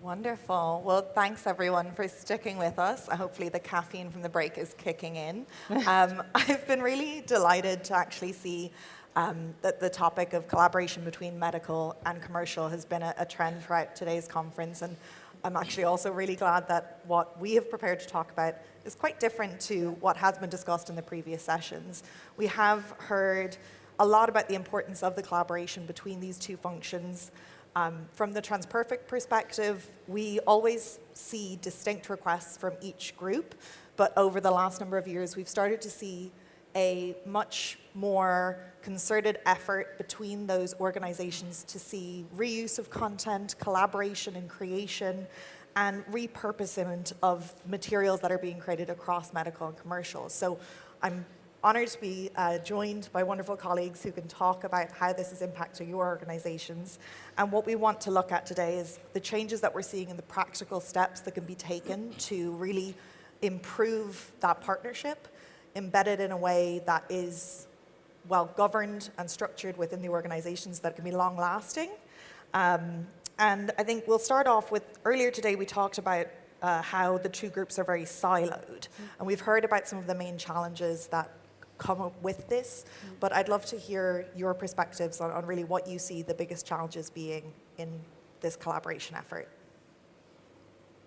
Wonderful. Well, thanks everyone for sticking with us. Hopefully the caffeine from the break is kicking in. I've been really delighted to actually see that the topic of collaboration between medical and commercial has been a trend throughout today's conference. And I'm actually also really glad that what we have prepared to talk about is quite different to what has been discussed in the previous sessions. We have heard a lot about the importance of the collaboration between these two functions. From the TransPerfect perspective, we always see distinct requests from each group, but over the last number of years, we've started to see a much more concerted effort between those organizations to see reuse of content, collaboration and creation, and repurposing of materials that are being created across medical and commercial. So I'm honored to be joined by wonderful colleagues who can talk about how this is impacting your organizations. And what we want to look at today is the changes that we're seeing in the practical steps that can be taken to really improve that partnership, embedded in a way that is well governed and structured within the organizations that can be long lasting. And I think we'll start off with, earlier today we talked about how the two groups are very siloed. And we've heard about some of the main challenges that come up with this, but I'd love to hear your perspectives on really what you see the biggest challenges being in this collaboration effort.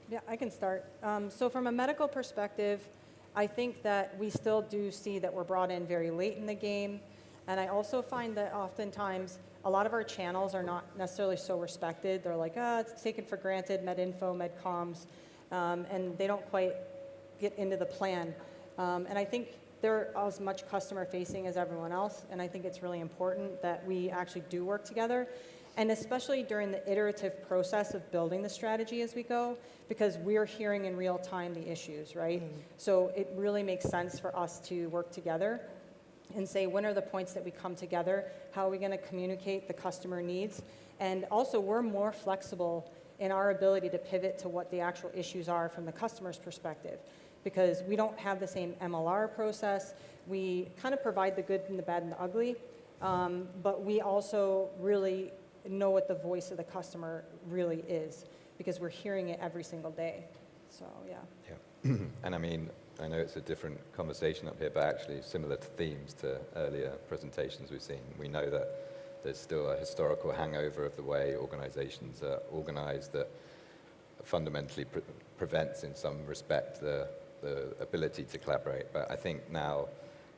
Yeah, I can start. So from a medical perspective, I think that we still do see that we're brought in very late in the game, and I also find that oftentimes a lot of our channels are not necessarily so respected. They're like, it's taken for granted, MedInfo, MedComs, and they don't quite get into the plan. And I think they're as much customer facing as everyone else, and I think it's really important that we actually do work together, and especially during the iterative process of building the strategy as we go, because we're hearing in real time the issues, right? So it really makes sense for us to work together and say, when are the points that we come together? How are we going to communicate the customer needs? And also, we're more flexible in our ability to pivot to what the actual issues are from the customer's perspective, because we don't have the same MLR process. We kind of provide the good and the bad and the ugly, but we also really know what the voice of the customer really is, because we're hearing it every single day. So, yeah. Yeah. And I mean, I know it's a different conversation up here, but actually similar to themes to earlier presentations we've seen. We know that there's still a historical hangover of the way organizations are organized that fundamentally prevents, in some respect, the ability to collaborate. But I think now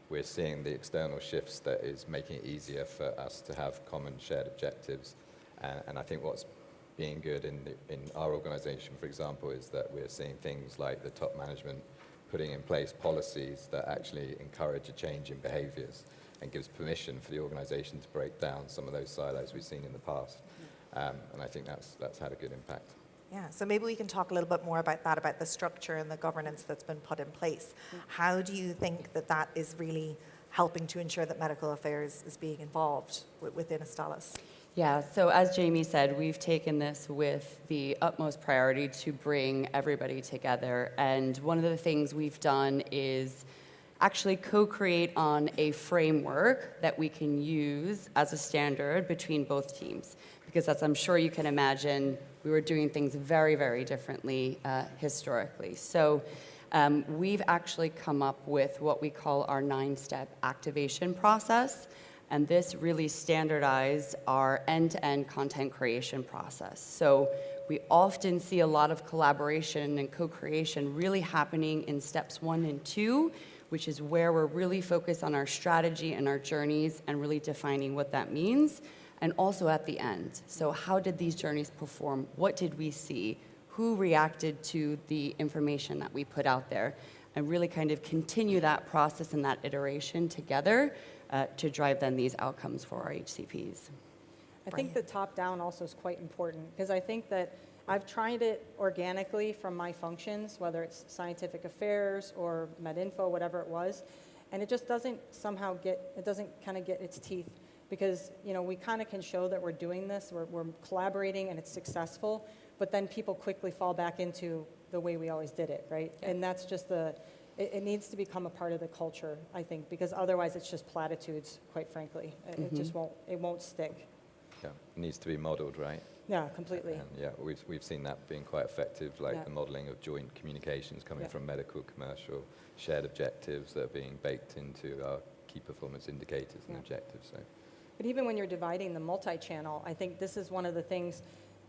we're seeing the external shifts that is making it easier for us to have common shared objectives. And I think what's being good in our organization, for example, is that we're seeing things like the top management putting in place policies that actually encourage a change in behaviors and gives permission for the organization to break down some of those silos we've seen in the past. And I think that's had a good impact. Yeah, so maybe we can talk a little bit more about that, about the structure and the governance that's been put in place. How do you think that is really helping to ensure that medical affairs is being involved within Astellas? Yeah, so as Jamie said, we've taken this with the utmost priority to bring everybody together. And one of the things we've done is actually co-create on a framework that we can use as a standard between both teams. Because as I'm sure you can imagine, we were doing things very, very differently historically. So we've actually come up with what we call our 9-step activation process. And this really standardized our end-to-end content creation process. So we often see a lot of collaboration and co-creation really happening in steps 1 and 2, which is where we're really focused on our strategy and our journeys and really defining what that means. And also at the end. So how did these journeys perform? What did we see? Who reacted to the information that we put out there? And really kind of continue that process and that iteration together to drive then these outcomes for our HCPs. I think the top-down also is quite important, because I think that I've tried it organically from my functions, whether it's scientific affairs or MedInfo, whatever it was, and it just doesn't somehow doesn't kind of get its teeth, because we kind of can show that we're doing this, we're collaborating and it's successful, but then people quickly fall back into the way we always did it, right? Yeah. And that's just it needs to become a part of the culture, I think, because otherwise it's just platitudes, quite frankly. It just won't stick. Yeah, it needs to be modeled, right? Yeah, completely. And yeah, we've seen that being quite effective, like Yeah. the modeling of joint communications coming Yeah. from medical, commercial, shared objectives that are being baked into our key performance indicators and Yeah. objectives. So But even when you're dividing the multi-channel, I think this is one of the things,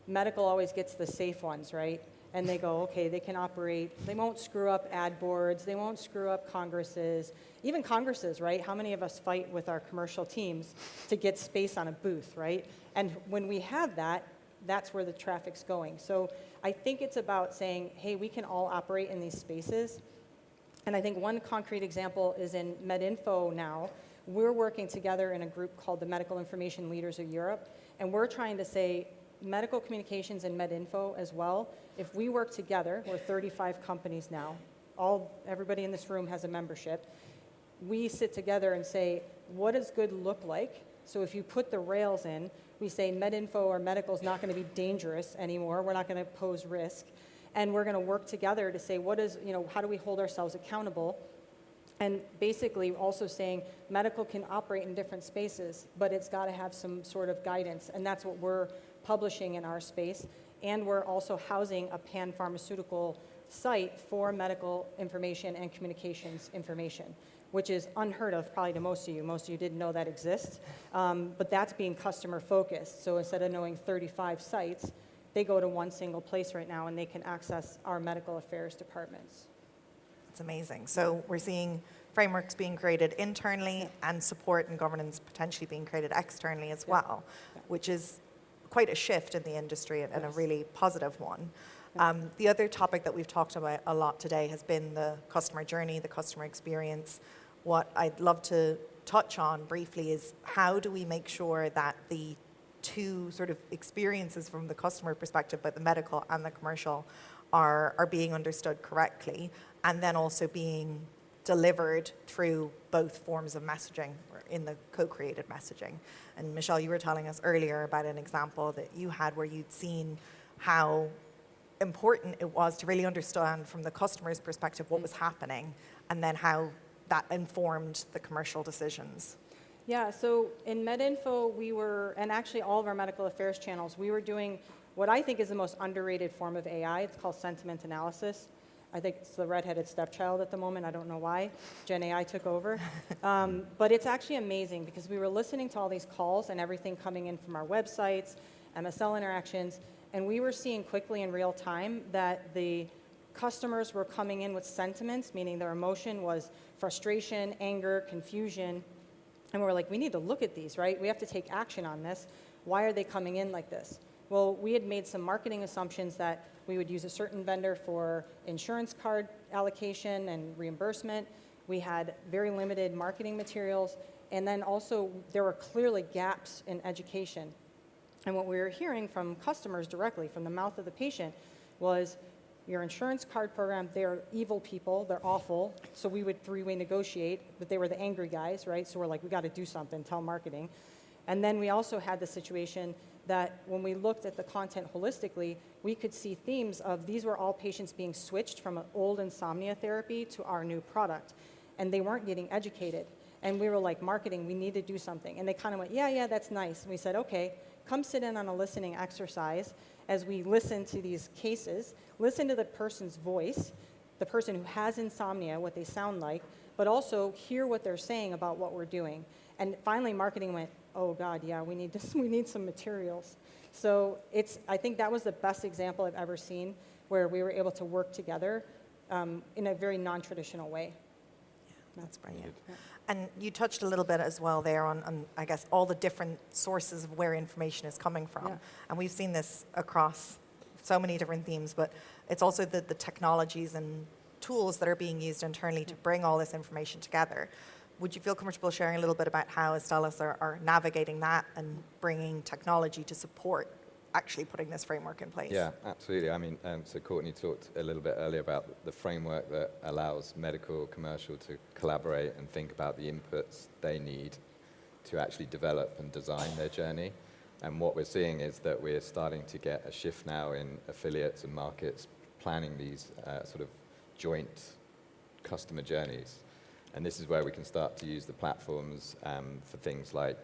medical always gets the safe ones, right? And they go, okay, they can operate, they won't screw up ad boards, they won't screw up congresses, even congresses, right? How many of us fight with our commercial teams to get space on a booth, right? And when we have that, that's where the traffic's going. So I think it's about saying, hey, we can all operate in these spaces. And I think one concrete example is in MedInfo now. We're working together in a group called the Medical Information Leaders of Europe, and we're trying to say medical communications and MedInfo as well. If we work together, we're 35 companies now, everybody in this room has a membership. We sit together and say, what does good look like? So if you put the rails in, we say MedInfo or medical is not going to be dangerous anymore. We're not going to pose risk. And we're going to work together to say, how do we hold ourselves accountable? And basically also saying medical can operate in different spaces, but it's got to have some sort of guidance. And that's what we're publishing in our space. And we're also housing a pan-pharmaceutical site for medical information and communications information, which is unheard of probably to most of you. Most of you didn't know that exists. But that's being customer focused. So instead of knowing 35 sites, they go to one single place right now and they can access our medical affairs departments. It's amazing. So we're seeing frameworks being created internally and support and governance potentially being created externally as well, which is quite a shift in the industry and a really positive one. The other topic that we've talked about a lot today has been the customer journey, the customer experience. What I'd love to touch on briefly is how do we make sure that the two sort of experiences from the customer perspective, but the medical and the commercial, are being understood correctly, and then also being delivered through both forms of messaging or in the co-created messaging. And Michelle, you were telling us earlier about an example that you had where you'd seen how important it was to really understand from the customer's perspective what was happening, and then how that informed the commercial decisions. Yeah, so in MedInfo, and actually all of our medical affairs channels, we were doing what I think is the most underrated form of AI. It's called sentiment analysis. I think it's the redheaded stepchild at the moment. I don't know why. Gen AI took over. But it's actually amazing because we were listening to all these calls and everything coming in from our websites, MSL interactions, and we were seeing quickly in real time that the customers were coming in with sentiments, meaning their emotion was frustration, anger, confusion. And we're like, we need to look at these, right? We have to take action on this. Why are they coming in like this? Well, we had made some marketing assumptions that we would use a certain vendor for insurance card allocation and reimbursement. We had very limited marketing materials. And then also, there were clearly gaps in education. And what we were hearing from customers directly, from the mouth of the patient, was your insurance card program, they're evil people, they're awful. So we would three-way negotiate, but they were the angry guys, right? So we're like, we got to do something, tell marketing. And then we also had the situation that when we looked at the content holistically, we could see themes of these were all patients being switched from an old insomnia therapy to our new product. And they weren't getting educated. And we were like, marketing, we need to do something. And they kind of went, yeah, that's nice. And we said, okay, come sit in on a listening exercise as we listen to these cases, listen to the person's voice, the person who has insomnia, what they sound like, but also hear what they're saying about what we're doing. And finally, marketing went, oh God, yeah, we need some materials. So I think that was the best example I've ever seen where we were able to work together in a very non-traditional way. That's brilliant. Yeah. And you touched a little bit as well there on, I guess, all the different sources of where information is coming from. Yeah. And we've seen this across so many different themes, but it's also the technologies and tools that are being used internally to bring all this information together. Would you feel comfortable sharing a little bit about how Astellas are navigating that and bringing technology to support actually putting this framework in place? Yeah, absolutely. I mean, so Courtney talked a little bit earlier about the framework that allows medical, commercial to collaborate and think about the inputs they need to actually develop and design their journey. And what we're seeing is that we're starting to get a shift now in affiliates and markets planning these sort of joint customer journeys. And this is where we can start to use the platforms for things like,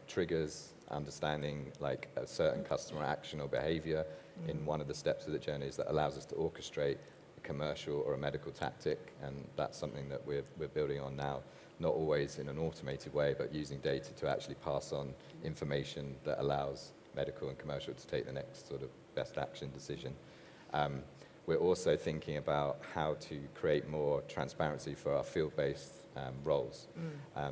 triggers, understanding like a certain customer action or behavior in one of the steps of the journeys that allows us to orchestrate a commercial or a medical tactic, and that's something that we're building on now, not always in an automated way, but using data to actually pass on information that allows medical and commercial to take the next sort of best action decision. We're also thinking about how to create more transparency for our field-based roles.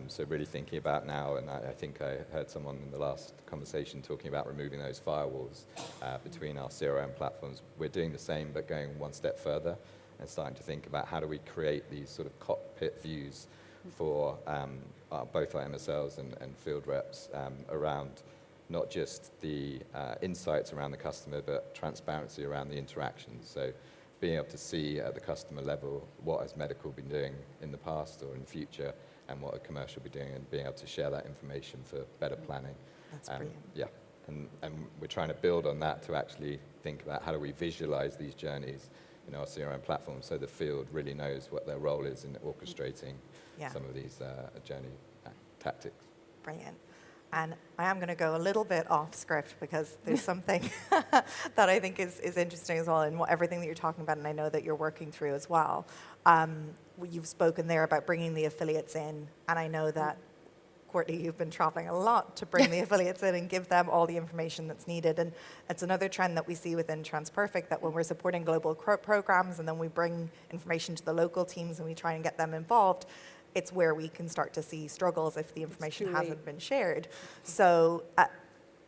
So really thinking about now, and I think I heard someone in the last conversation talking about removing those firewalls between our CRM platforms. We're doing the same, but going one step further and starting to think about how do we create these sort of cockpit views for both our MSLs and field reps around not just the insights around the customer, but transparency around the interactions. So being able to see at the customer level what has medical been doing in the past or in the future, and what a commercial be doing, and being able to share that information for better planning. That's brilliant. Yeah, and we're trying to build on that to actually think about how do we visualize these journeys in our CRM platform so the field really knows what their role is in orchestrating some of these journey tactics. Brilliant. And I am going to go a little bit off script because there's something that I think is interesting as well in everything that you're talking about, and I know that you're working through as well. You've spoken there about bringing the affiliates in, and I know that, Courtney, you've been traveling a lot to bring the affiliates in and give them all the information that's needed. And it's another trend that we see within TransPerfect, that when we're supporting global programs and then we bring information to the local teams and we try and get them involved, it's where we can start to see struggles if the information hasn't been shared. So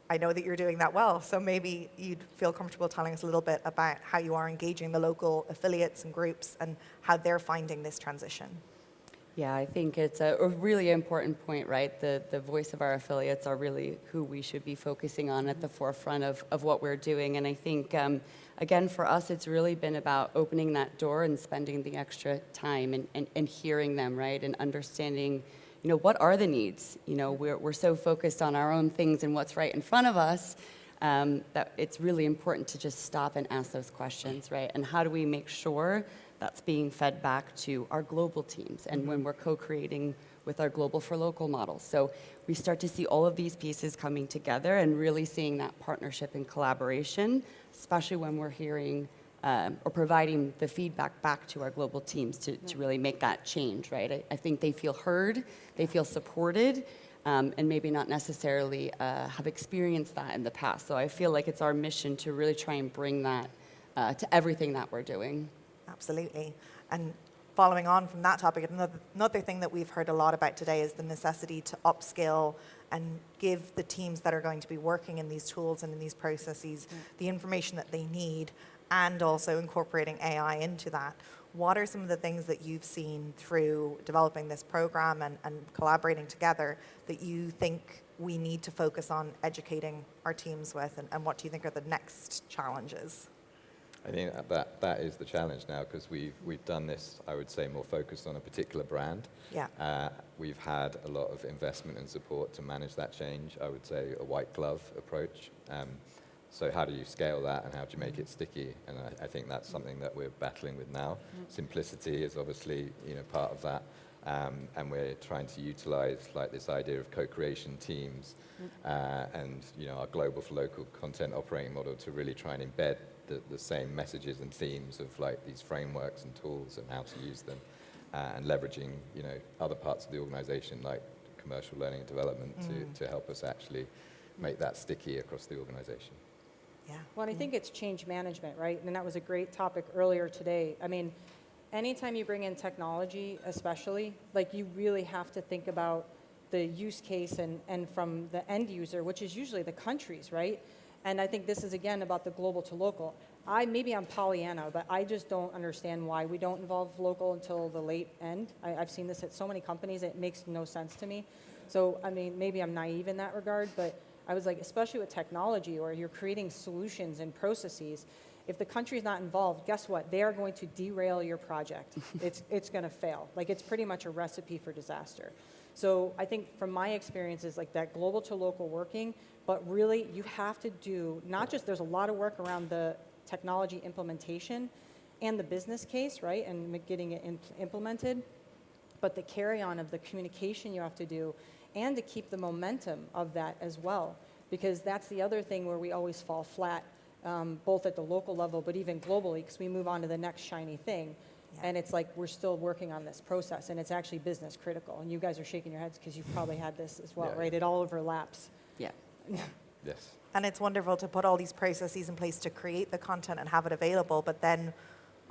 I know that you're doing that well, so maybe you'd feel comfortable telling us a little bit about how you are engaging the local affiliates and groups and how they're finding this transition. Yeah, I think it's a really important point, right? The voice of our affiliates are really who we should be focusing on at the forefront of what we're doing. And I think, again, for us, it's really been about opening that door and spending the extra time and hearing them, right? And understanding, what are the needs? We're so focused on our own things and what's right in front of us that it's really important to just stop and ask those questions, right? And how do we make sure that's being fed back to our global teams and when we're co-creating with our global for local model. So we start to see all of these pieces coming together and really seeing that partnership and collaboration, especially when we're hearing or providing the feedback back to our global teams to really make that change, right? I think they feel heard, they feel supported, and maybe not necessarily have experienced that in the past. So I feel like it's our mission to really try and bring that to everything that we're doing. Absolutely. And following on from that topic, another thing that we've heard a lot about today is the necessity to upskill and give the teams that are going to be working in these tools and in these processes the information that they need, and also incorporating AI into that. What are some of the things that you've seen through developing this program and collaborating together that you think we need to focus on educating our teams with, and what do you think are the next challenges? I think that is the challenge now, because we've done this, I would say, more focused on a particular brand. Yeah. We've had a lot of investment and support to manage that change. I would say a white glove approach. So how do you scale that, and how do you make it sticky? And I think that's something that we're battling with now. Simplicity is obviously part of that. And we're trying to utilize like this idea of co-creation teams and our global for local content operating model to really try and embed the same messages and themes of like these frameworks and tools and how to use them, and leveraging other parts of the organization like commercial learning and development to help us actually make that sticky across the organization. Yeah. Well, and I think it's change management, right? And that was a great topic earlier today. I mean, anytime you bring in technology, especially, like you really have to think about the use case and from the end user, which is usually the countries, right? And I think this is, again, about the global to local. Maybe I'm Pollyanna, but I just don't understand why we don't involve local until the late end. I've seen this at so many companies, it makes no sense to me. So, I mean, maybe I'm naive in that regard, but I was like, especially with technology, or you're creating solutions and processes, if the country's not involved, guess what? They are going to derail your project. It's going to fail. Like, it's pretty much a recipe for disaster. So I think from my experiences, like that global to local working, but really you have to do, not just, there's a lot of work around the technology implementation and the business case, right, and getting it implemented, but the carry on of the communication you have to do, and to keep the momentum of that as well. because that's the other thing where we always fall flat, both at the local level, but even globally, because we move on to the next shiny thing. Yeah. And it's like we're still working on this process, and it's actually business critical. And you guys are shaking your heads because you've probably had this as well, Yeah. right? It all overlaps. Yeah. Yes. And it's wonderful to put all these processes in place to create the content and have it available. But then,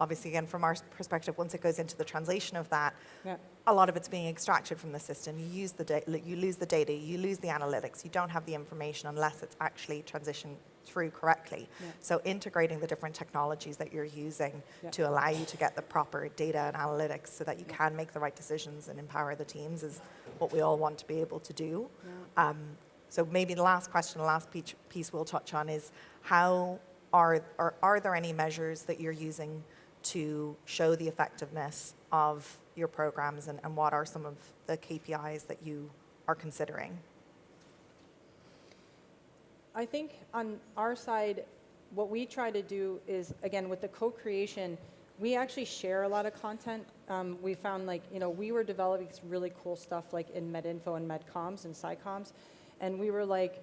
obviously, again, from our perspective, once it goes into the translation of that, Yeah. a lot of it's being extracted from the system. You use the you lose the data, you lose the analytics. You don't have the information unless it's actually transitioned through correctly. Yeah. So integrating the different technologies that you're using Yeah. to allow you to get the proper data and analytics so that you can make the right decisions and empower the teams is what we all want to be able to do. So maybe the last question, the last piece we'll touch on is how are there any measures that you're using to show the effectiveness of your programs, and what are some of the KPIs that you are considering? I think on our side, what we try to do is, again, with the co-creation, we actually share a lot of content. We found we were developing some really cool stuff like in MedInfo and MedComs and SciComs. And we were like,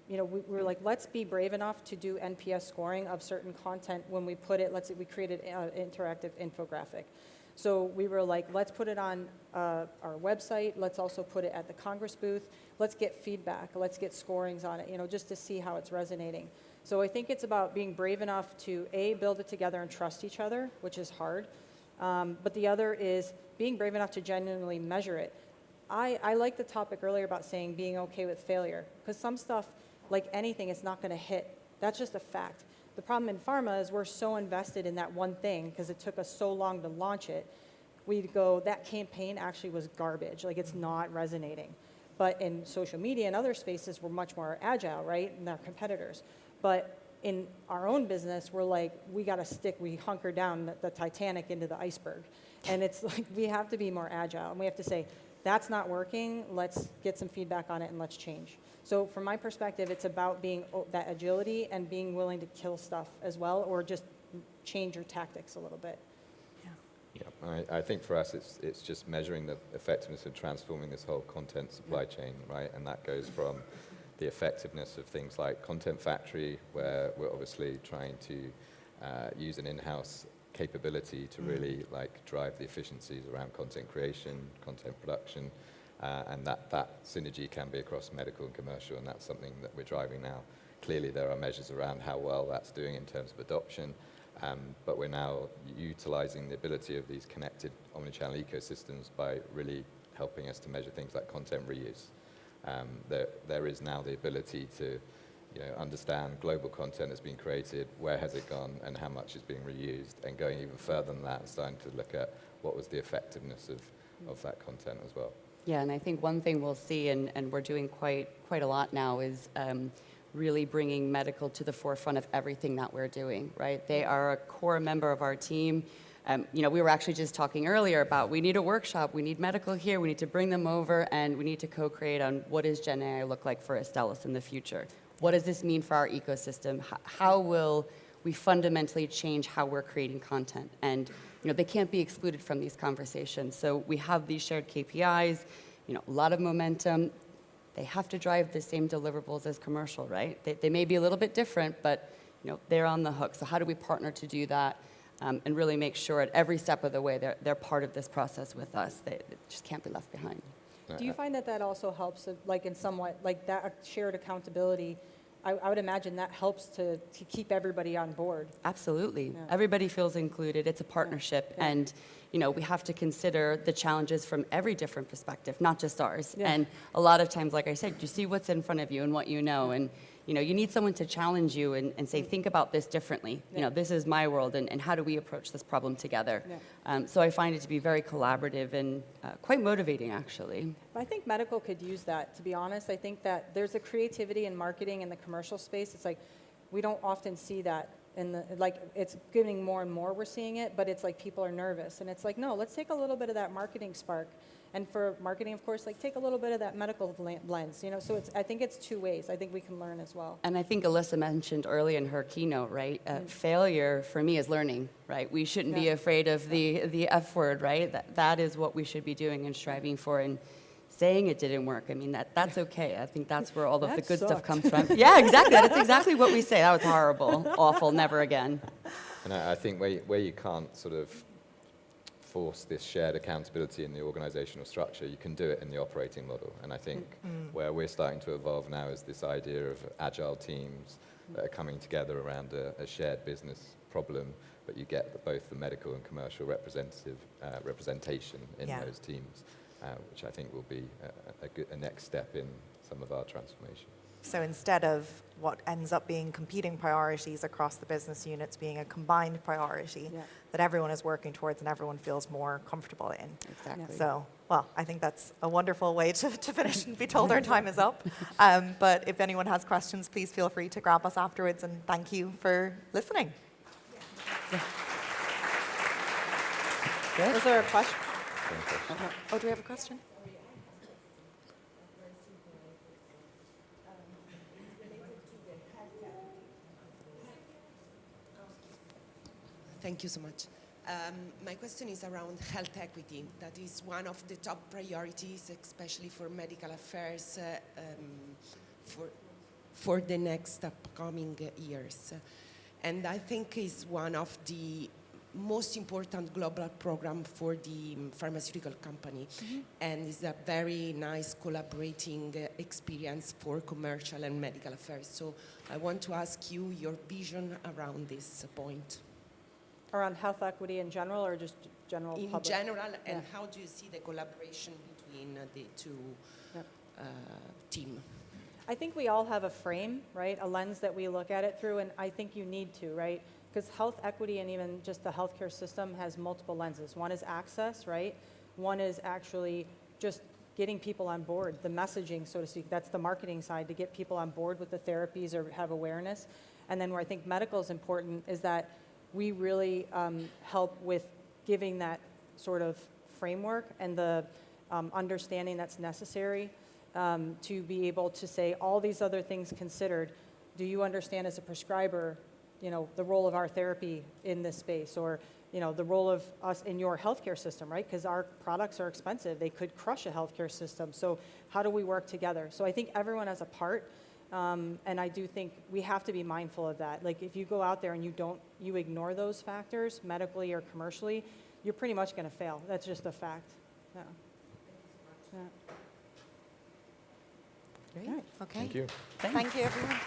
we were like, let's be brave enough to do NPS scoring of certain content when we put it, let's say we created an interactive infographic. So we were like, let's put it on our website. Let's also put it at the Congress booth. Let's get feedback. Let's get scorings on it, just to see how it's resonating. So I think it's about being brave enough to, A, build it together and trust each other, which is hard. But the other is being brave enough to genuinely measure it. I like the topic earlier about saying being okay with failure, because some stuff, like anything, it's not going to hit. That's just a fact. The problem in pharma is we're so invested in that one thing because it took us so long to launch it. We'd go, that campaign actually was garbage. Like, it's not resonating. But in social media and other spaces, we're much more agile, right, than our competitors. But in our own business, we're like, we hunker down the Titanic into the iceberg. And it's like, we have to be more agile. And we have to say, that's not working, let's get some feedback on it and let's change. So from my perspective, it's about being that agility and being willing to kill stuff as well, or just change your tactics a little bit. Yeah, I think for us it's just measuring the effectiveness of transforming this whole content supply chain, right? And that goes from the effectiveness of things like Content Factory, where we're obviously trying to use an in-house capability to really drive the efficiencies around content creation, content production, and that synergy can be across medical and commercial, and that's something that we're driving now. Clearly there are measures around how well that's doing in terms of adoption, but we're now utilizing the ability of these connected omnichannel ecosystems by really helping us to measure things like content reuse. There is now the ability to understand global content that's been created, where has it gone, and how much is being reused, and going even further than that and starting to look at what was the effectiveness of that content as well. Yeah, and I think one thing we'll see, and we're doing quite a lot now, is really bringing medical to the forefront of everything that we're doing, right? They are a core member of our team. We were actually just talking earlier about we need a workshop, we need medical here, we need to bring them over, and we need to co-create on what does Gen AI look like for Astellas in the future? What does this mean for our ecosystem? How will we fundamentally change how we're creating content? And they can't be excluded from these conversations. So we have these shared KPIs, a lot of momentum. They have to drive the same deliverables as commercial, right? They may be a little bit different, but they're on the hook. So how do we partner to do that and really make sure at every step of the way they're part of this process with us? They just can't be left behind. Do you find that also helps, in somewhat, that shared accountability? I would imagine that helps to keep everybody on board. Absolutely. Yeah. Everybody feels included. It's a partnership. Yeah. And, we have to consider the challenges from every different perspective, not just ours. Yeah. And a lot of times, like I said, you see what's in front of you and what you know. And, you need someone to challenge you and say, think about this differently. Yeah. This is my world, and how do we approach this problem together? Yeah. So I find it to be very collaborative and quite motivating, actually. I think medical could use that, to be honest. I think that there's a creativity in marketing in the commercial space. It's like we don't often see that it's getting more and more we're seeing it, but it's like people are nervous. And it's like, no, let's take a little bit of that marketing spark. And for marketing, of course, take a little bit of that medical lens, So I think it's two ways. I think we can learn as well. And I think Alyssa mentioned early in her keynote, right? Failure for me is learning, right? We shouldn't be afraid of the F word, right? That is what we should be doing and striving for. And saying it didn't work. I mean, that's okay. I think that's where all of the That good stuff sucked. comes from. Yeah, exactly. That's exactly what we say. That was horrible, awful, never again. And I think where you can't sort of force this shared accountability in the organizational structure, you can do it in the operating model. And I think where we're starting to evolve now is this idea of agile teams that are coming together around a shared business problem, but you get both the medical and commercial representation in Yeah. those teams, which I think will be a next step in some of our transformation. So instead of what ends up being competing priorities across the business units being a combined priority Yeah. that everyone is working towards and everyone feels more comfortable in. Exactly. So, well, I think that's a wonderful way to finish and be told our time is up. But if anyone has questions, please feel free to grab us afterwards, and thank you for listening. Was there a question? Oh, do we have a question? Thank you so much. My question is around health equity. That is one of the top priorities, especially for medical affairs for the next upcoming years. And I think is one of the most important global program for the pharmaceutical company. And it's a very nice collaborating experience for commercial and medical affairs. So I want to ask you your vision around this point. Around health equity in general or just general In public? general, and Yeah. how do you see the collaboration between the two Yep. team? I think we all have a frame, right? A lens that we look at it through, and I think you need to, right? Because health equity and even just the healthcare system has multiple lenses. One is access, right? One is actually just getting people on board, the messaging, so to speak. That's the marketing side, to get people on board with the therapies or have awareness. And then where I think medical is important is that we really help with giving that sort of framework and the understanding that's necessary to be able to say all these other things considered. Do you understand as a prescriber, you know, the role of our therapy in this space, or you know, the role of us in your healthcare system, right? Because our products are expensive; they could crush a healthcare system. So how do we work together? So I think everyone has a part. And I do think we have to be mindful of that. Like if you go out there and you ignore those factors, medically or commercially, you're pretty much going to fail. That's just a fact. Yeah. Yeah. Great. All right. Okay. Thank you. Thank you, everyone.